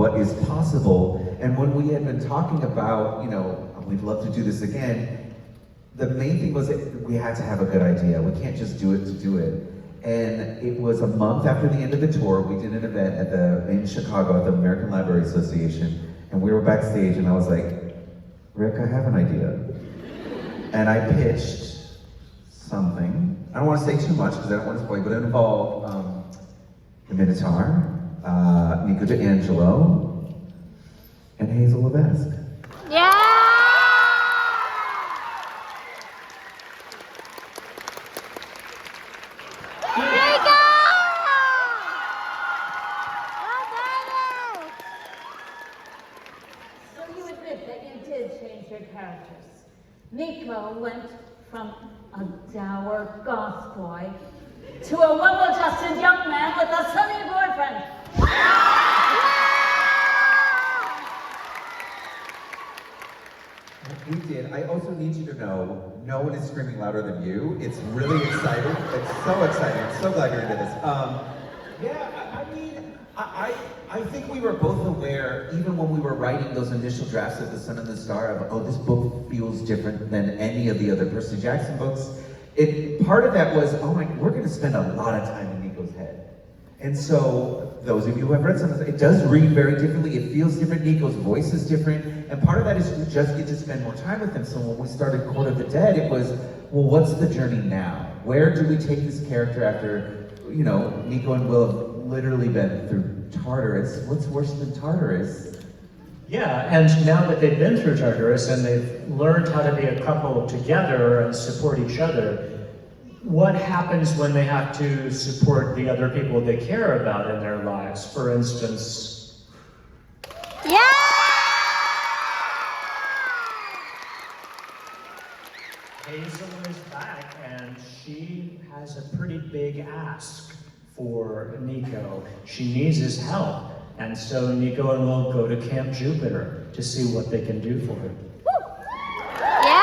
what is possible. And when we had been talking about, you know, we'd love to do this again, the main thing was that we had to have a good idea. We can't just do it to do it. And it was a month after the end of the tour, we did an event in Chicago at the American Library Association, and we were backstage, and I was like, Rick, I have an idea. And I pitched something. I don't want to say too much because I don't want to spoil, but it involved the Minotaur, Nico to Angelo, and Hazel Levesque. Yeah! Nico! So you admit that you did change your characters. Nico went from a dour goth boy to a well-adjusted young man with a sunny boyfriend. We did. I also need you to know, no one is screaming louder than you. It's really exciting. It's so exciting. I'm so glad you're into this. I think we were both aware, even when we were writing those initial drafts of The Sun and the Star, of, oh, this book feels different than any of the other Percy Jackson books. Part of that was, oh my, we're gonna spend a lot of time in Nico's head. And so, those of you who have read some of it does read very differently. It feels different. Nico's voice is different. And part of that is we just get to spend more time with him. So when we started Court of the Dead, it was, well, what's the journey now? Where do we take this character after, you know, Nico and Will have literally been through Tartarus? What's worse than Tartarus? Yeah, and now that they've been through Tartarus and they've learned how to be a couple together and support each other, what happens when they have to support the other people they care about in their lives? For instance... Yeah! Hazel is back and she has a pretty big ask for Nico. She needs his help. And so Nico and Will go to Camp Jupiter to see what they can do for him. Yeah!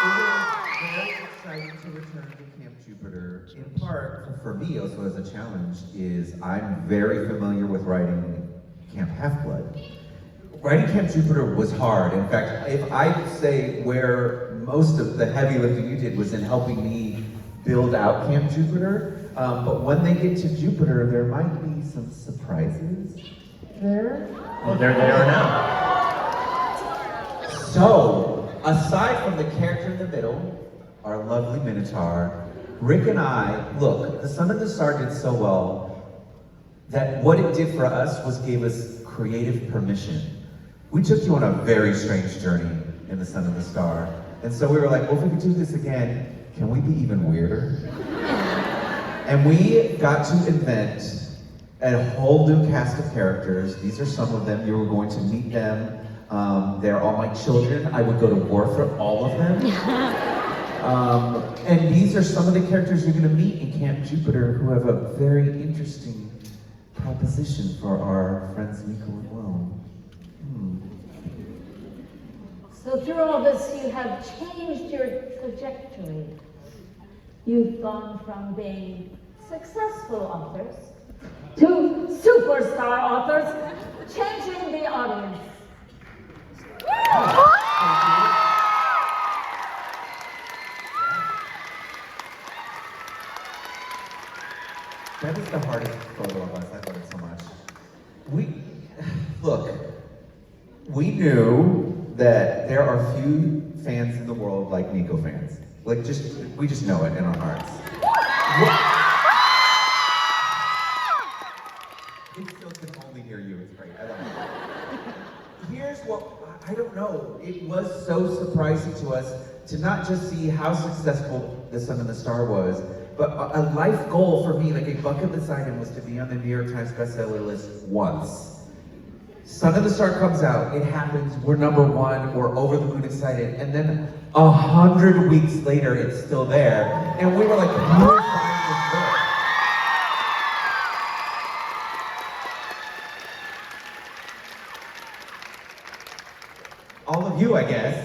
It was very exciting to return to Camp Jupiter. In part, for me also as a challenge, is I'm very familiar with writing Camp Half-Blood. Writing Camp Jupiter was hard. In fact, if I say where most of the heavy lifting you did was in helping me build out Camp Jupiter, but when they get to Jupiter, there might be some surprises there. Well, there they are now. So, aside from the character in the middle, our lovely Minotaur, Rick and I, look, The Sun and the Star did so well that what it did for us was gave us creative permission. We took you on a very strange journey in The Sun and the Star. And so we were like, well, if we could do this again, can we be even weirder? And we got to invent a whole new cast of characters. These are some of them. You were going to meet them. They're all my children. I would go to war for all of them. And these are some of the characters you're going to meet in Camp Jupiter who have a very interesting proposition for our friends Nico and Will. So through all this, you have changed your trajectory. You've gone from being successful authors to superstar authors, changing the audience. That is the hardest photo of us. I love it so much. We knew that there are few fans in the world like Nico fans. We just know it in our hearts. It still can only hear you. It's great. I love it. Here's what, I don't know. It was so surprising to us to not just see how successful The Sun and the Star was, but a life goal for me, like a bucket list item, was to be on the New York Times bestseller list once. Sun and the Star comes out, it happens, we're #1, we're over the moon excited, and then 100 weeks later, it's still there. And we were like, who is buying this book? All of you, I guess.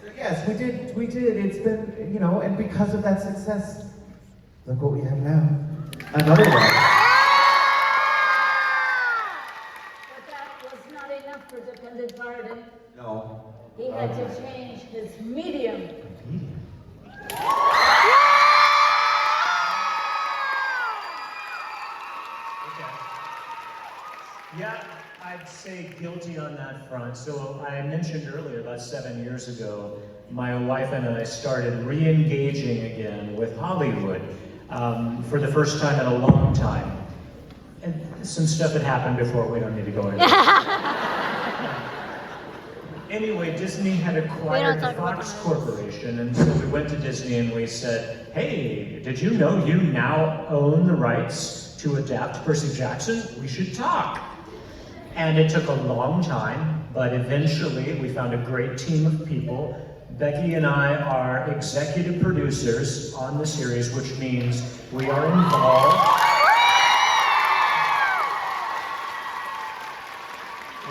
So yes, we did. It's been, you know, and because of that success, look what we have now. Another one. ever defended Riordan? No. He had to change his medium. Okay. Yeah, I'd say guilty on that front. So I mentioned earlier, about 7 years ago, my wife and I started re-engaging again with Hollywood for the first time in a long time. And some stuff had happened before, we don't need to go into it. Anyway, Disney had acquired talk about Fox the Corporation, and so we went to Disney and we said, hey, did you know you now own the rights to adapt Percy Jackson? We should talk. And it took a long time, but eventually we found a great team of people. Becky and I are executive producers on the series, which means we are involved.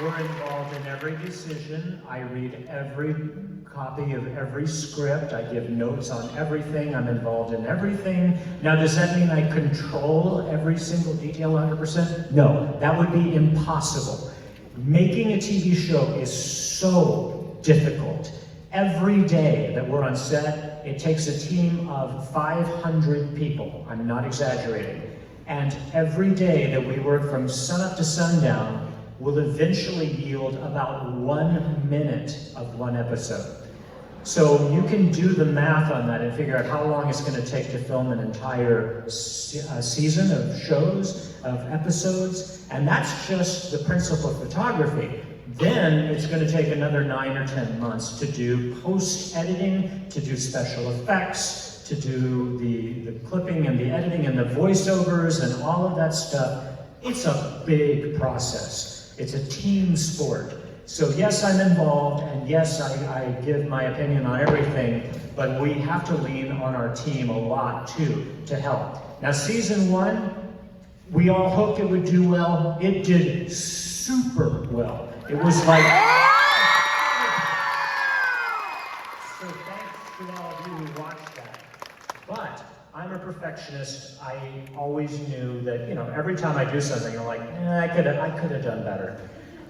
We're involved in every decision. I read every copy of every script. I give notes on everything. I'm involved in everything. Now, does that mean I control every single detail 100%? No, that would be impossible. Making a TV show is so difficult. Every day that we're on set, it takes a team of 500 people. I'm not exaggerating. And every day that we work from sunup to sundown will eventually yield about 1 minute of one episode. So you can do the math on that and figure out how long it's going to take to film an entire season of shows, of episodes, and that's just the principle of photography. Then it's going to take another 9 or 10 months to do post-editing, to do special effects, to do the clipping and the editing and the voiceovers and all of that stuff. It's a big process. It's a team sport. So yes, I'm involved, and yes, I give my opinion on everything, but we have to lean on our team a lot too to help. Now, season 1, we all hoped it would do well. It did super well. It was like... So thanks to all of you who watched that. But I'm a perfectionist. I always knew that, every time I do something, I'm like, I could have done better.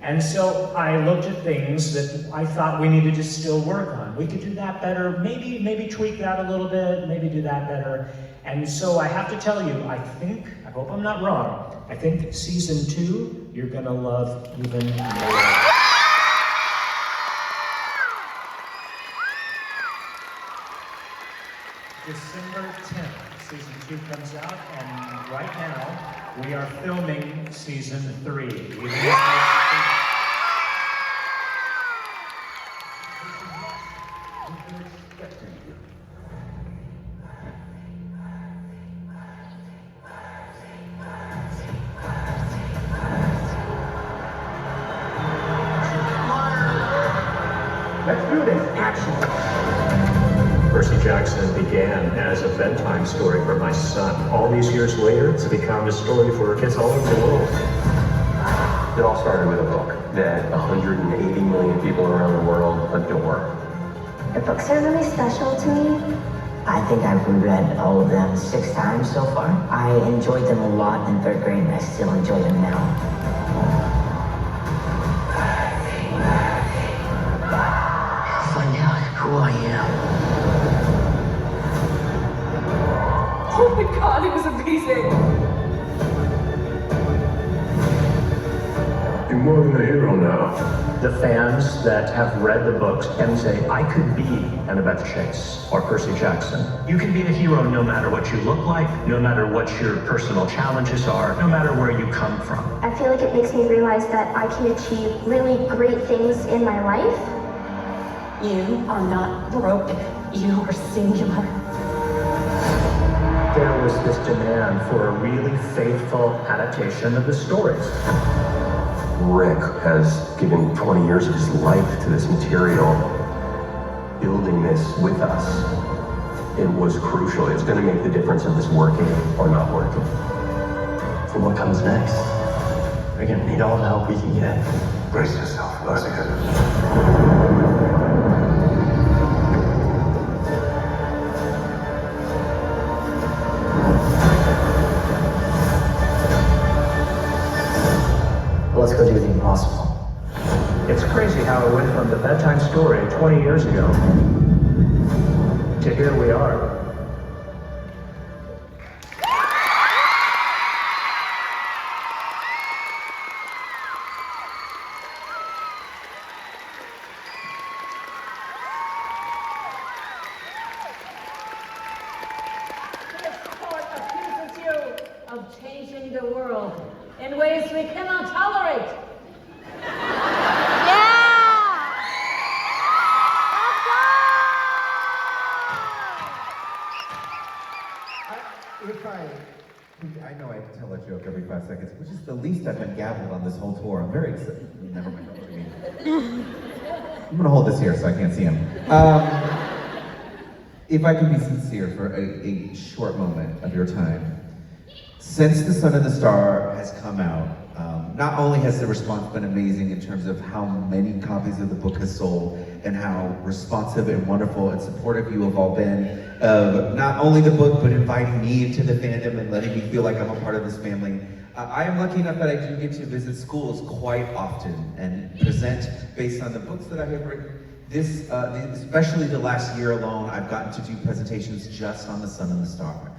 And so I looked at things that I thought we needed to still work on. We could do that better, maybe tweak that a little bit, maybe do that better. And so I have to tell you, I hope I'm not wrong, I think season 2, you're gonna love even more. December 10th, season 2 comes out, and right now, we are filming season 3. Let's do this. Action. Percy Jackson began as a bedtime story for my son. All these years later, it's become a story for kids all over the world. It all started with a book that 180 million people around the world adore. The books are really special to me. I think I've reread all of them 6 times so far. I enjoyed them a lot in 3rd grade, and I still enjoy them now. Find out who I am. Oh my god, it was amazing! You're more than a hero now. The fans that have read the books can say, I could be Annabeth Chase or Percy Jackson. You can be a hero no matter what you look like, no matter what your personal challenges are, no matter where you come from. I feel like it makes me realize that I can achieve really great things in my life. You are not broken. You are singular. There was this demand for a really faithful adaptation of the stories. Rick has given 20 years of his life to this material, building this with us. It was crucial. It's going to make the difference of this working or not working. So what comes next? We're going to need all the help we can get. Brace yourself, Lucian. Let's go do the impossible. It's crazy how it went from the bedtime story 20 years ago to here we are. This court accuses you of changing the world in ways we cannot tolerate. Yeah! I know I tell a joke every 5 seconds, which is the least I've been gavelled on this whole tour. I'm very excited. Never mind. I'm gonna hold this here so I can't see him. If I can be sincere for a short moment of your time. Since The Sun and the Star has come out, not only has the response been amazing in terms of how many copies of the book has sold and how responsive and wonderful and supportive you have all been of not only the book, but inviting me into the fandom and letting me feel like I'm a part of this family. I am lucky enough that I do get to visit schools quite often and present based on the books that I have written. Especially the last year alone, I've gotten to do presentations just on The Sun and the Star.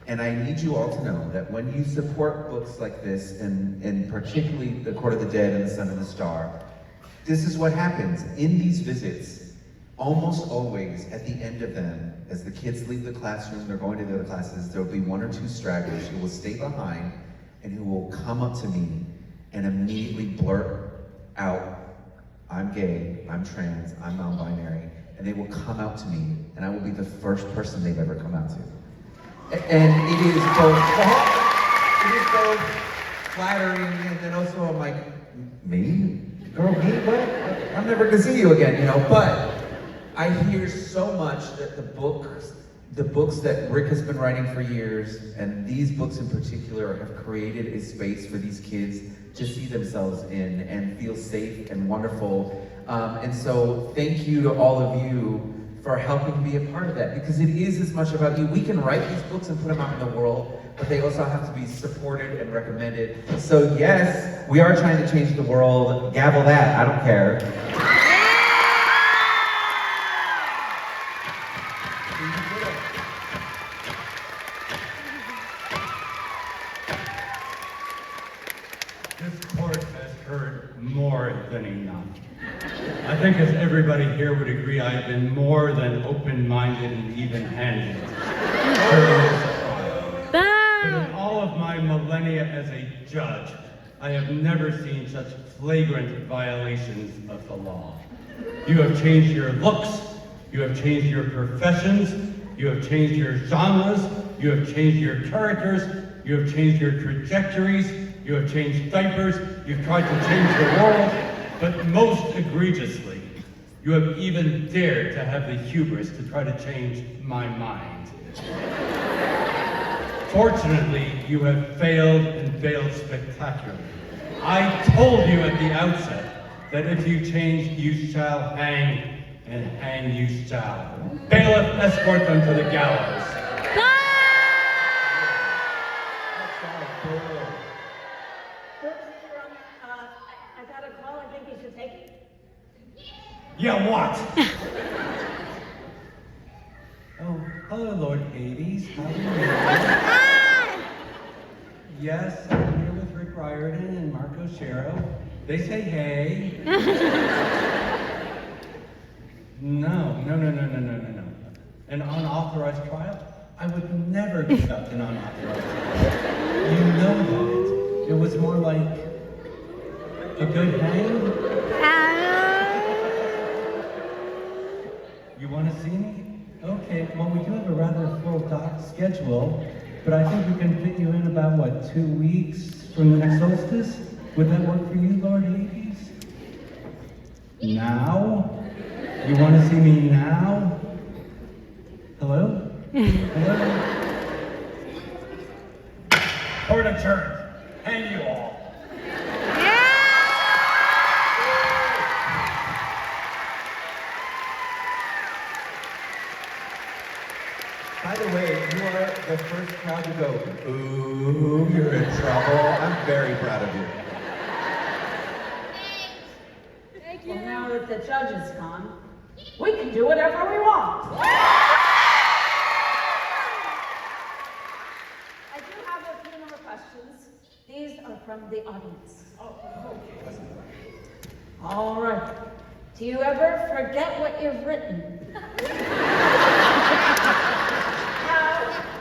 And I need you all to know that when you support books like this, and particularly The Court of the Dead and The Sun and the Star, this is what happens. In these visits, almost always at the end of them, as the kids leave the classroom, they're going to the other classes, there will be 1 or 2 stragglers who will stay behind and who will come up to me and immediately blurt out, I'm gay, I'm trans, I'm non-binary, and they will come out to me, and I will be the first person they've ever come out to. And it is both flattering, and then also I'm like, me? Girl, me? What? I'm never gonna see you again, you know? But I hear so much that the books that Rick has been writing for years, and these books in particular, have created a space for these kids to see themselves in and feel safe and wonderful. And so thank you to all of you for helping be a part of that, because it is as much about you. We can write these books and put them out in the world, but they also have to be supported and recommended. So yes, we are trying to change the world. Gavel that, I don't care. This court has heard more than enough. I think as everybody here would agree, I have been more than open-minded and even-handed during this trial. But in all of my millennia as a judge, I have never seen such flagrant violations of the law. You have changed your looks, you have changed your professions, you have changed your genres, you have changed your characters, you have changed your trajectories, you have changed diapers, you've tried to change the world, but most egregiously, you have even dared to have the hubris to try to change my mind. Fortunately, you have failed and failed spectacularly. I told you at the outset that if you change, you shall hang, and hang you shall. Bailiff, escort them to the gallows. I got a call. I think you should take it. Yeah, what? Oh, hello, Lord Hades. How are you? Yes, I'm here with Rick Riordan and Mark Oshiro. They say hey. No. An unauthorized trial? I would never conduct an unauthorized trial. You know that. It was more like a good hang. You want to see me? Okay, well, we do have a rather full doc schedule, but I think we can fit you in about, what, 2 weeks from the next solstice? Would that work for you, Lord Hades? Now? You want to see me now? Hello? Hello? Court adjourned. Hang you all. By the way, you are the first crowd to go, ooh, you're in trouble. I'm very proud of you. the judge is gone, we can do whatever we want. I do have a few more questions. These are from the audience. All right. Do you ever forget what you've written?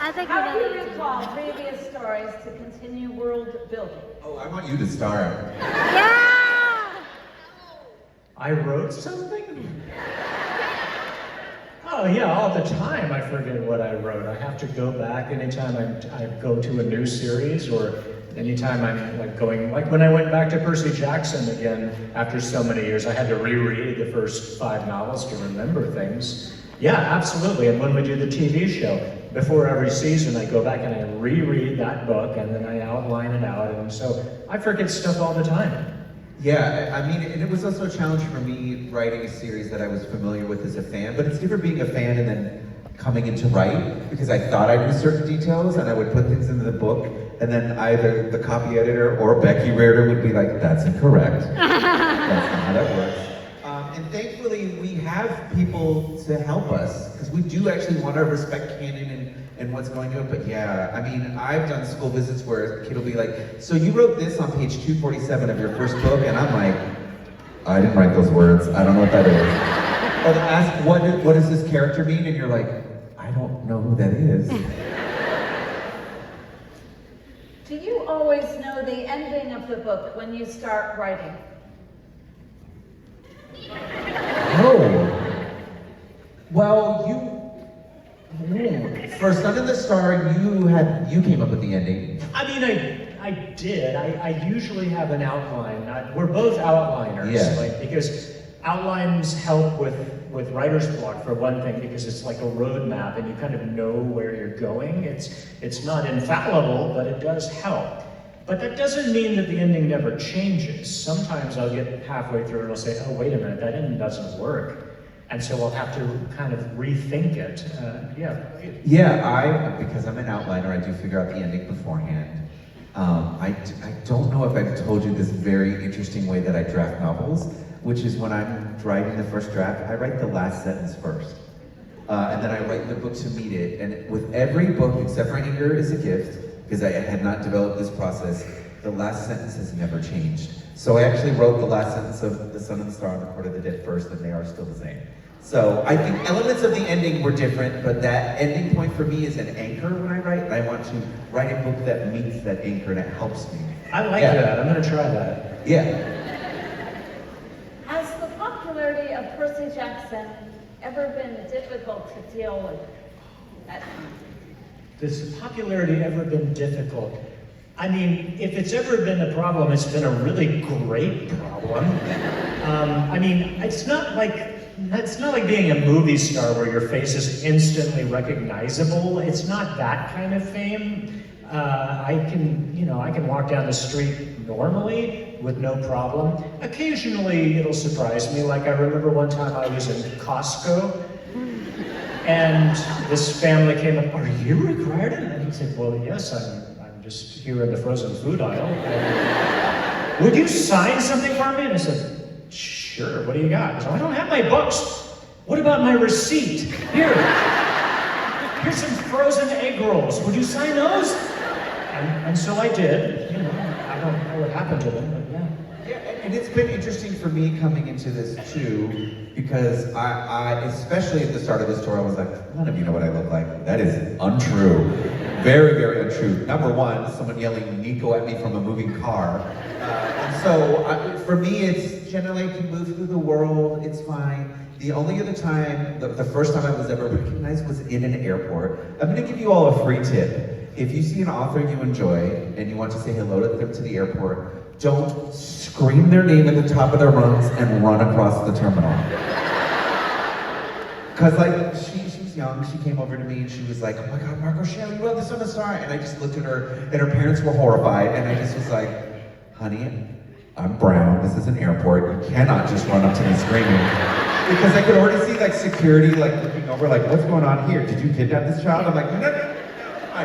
I think How do we you know. recall previous stories to continue world building? Oh, I want you to star. Yeah! I wrote something? Oh yeah, all the time I forget what I wrote. I have to go back anytime I go to a new series, or anytime I'm like going, like when I went back to Percy Jackson again after so many years, I had to reread the first 5 novels to remember things. Yeah, absolutely. And when we do the TV show, before every season I go back and I reread that book and then I outline it out, and so I forget stuff all the time. Yeah, I mean, and it was also a challenge for me writing a series that I was familiar with as a fan, but it's different being a fan and then coming in to write, because I thought I knew certain details and I would put things into the book, and then either the copy editor or Becky Riordan would be like, that's incorrect. That's not how that works. And thankfully, we have people to help us, because we do actually want to respect canon and what's going to it. But yeah, I mean, I've done school visits where a kid will be like, so you wrote this on page 247 of your first book, and I'm like, I didn't write those words. I don't know what that is. Or they ask, what does this character mean? And you're like, I don't know who that is. Do you always know the ending of the book when you start writing? Oh. Well, for Sun in the Star, you came up with the ending. I mean, I did. I usually have an outline. We're both outliners, Yeah. like, because outlines help with writer's block for one thing, because it's like a roadmap and you kind of know where you're going. It's not infallible, but it does help. But that doesn't mean that the ending never changes. Sometimes I'll get halfway through and I'll say, oh, wait a minute, that ending doesn't work. And so I'll have to kind of rethink it. Yeah, because I'm an outliner, I do figure out the ending beforehand. I don't know if I've told you this very interesting way that I draft novels, which is when I'm writing the first draft, I write the last sentence first. And then I write the book to meet it. And with every book, except for Anger is a Gift, because I had not developed this process, the last sentence has never changed. So I actually wrote the last sentence of The Sun and the Star and the Court of the Dead first, and they are still the same. So I think elements of the ending were different, but that ending point for me is an anchor when I write. I want to write a book that meets that anchor and it helps me. I like that. I'm going to try that. Yeah. Has the popularity of Percy Jackson ever been difficult to deal with at times? Has popularity ever been difficult? I mean, if it's ever been a problem, it's been a really great problem. I mean, it's not like being a movie star where your face is instantly recognizable. It's not that kind of fame. I can walk down the street normally with no problem. Occasionally, it'll surprise me. Like I remember one time I was in Costco, and this family came up, are you Rick Riordan? And he said, well, yes, I'm just here in the frozen food aisle. Would you sign something for me? And I said, sure, what do you got? He said, I don't have my books. What about my receipt? Here's some frozen egg rolls. Would you sign those? And so I did. You know, I don't know what happened to them, but yeah. Yeah, and it's been interesting for me coming into this too, because I especially at the start of the story, I was like, none of you know what I look like. That is untrue. Very, very untrue. Number one, someone yelling Nico at me from a moving car. And so for me, it's generally I can move through the world, it's fine. The only other time, the first time I was ever recognized was in an airport. I'm gonna give you all a free tip. If you see an author you enjoy and you want to say hello to them to the airport, don't scream their name at the top of their lungs and run across the terminal. Cause like, she was young, she came over to me and she was like, oh my God, Mark Oshiro, you wrote this on the Star. And I just looked at her and her parents were horrified and I just was like, honey, I'm brown, this is an airport, you cannot just run up to me screaming. Because I could already see like security like looking over like, what's going on here? Did you kidnap this child? I'm like, no.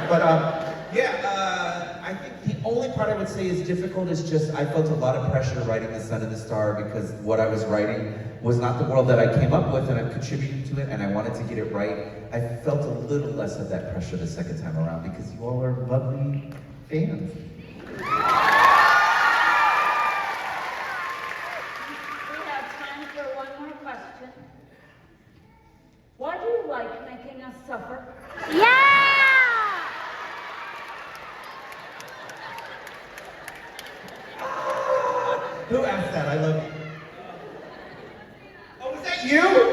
But I I think the only part I would say is difficult is just I felt a lot of pressure writing The Sun and the Star because what I was writing was not the world that I came up with and I'm contributing to it and I wanted to get it right. I felt a little less of that pressure the second time around because you all are lovely fans. We have time for one more question. Why do you like making us suffer? Yeah! Who asked that? I love you. Oh, was that you?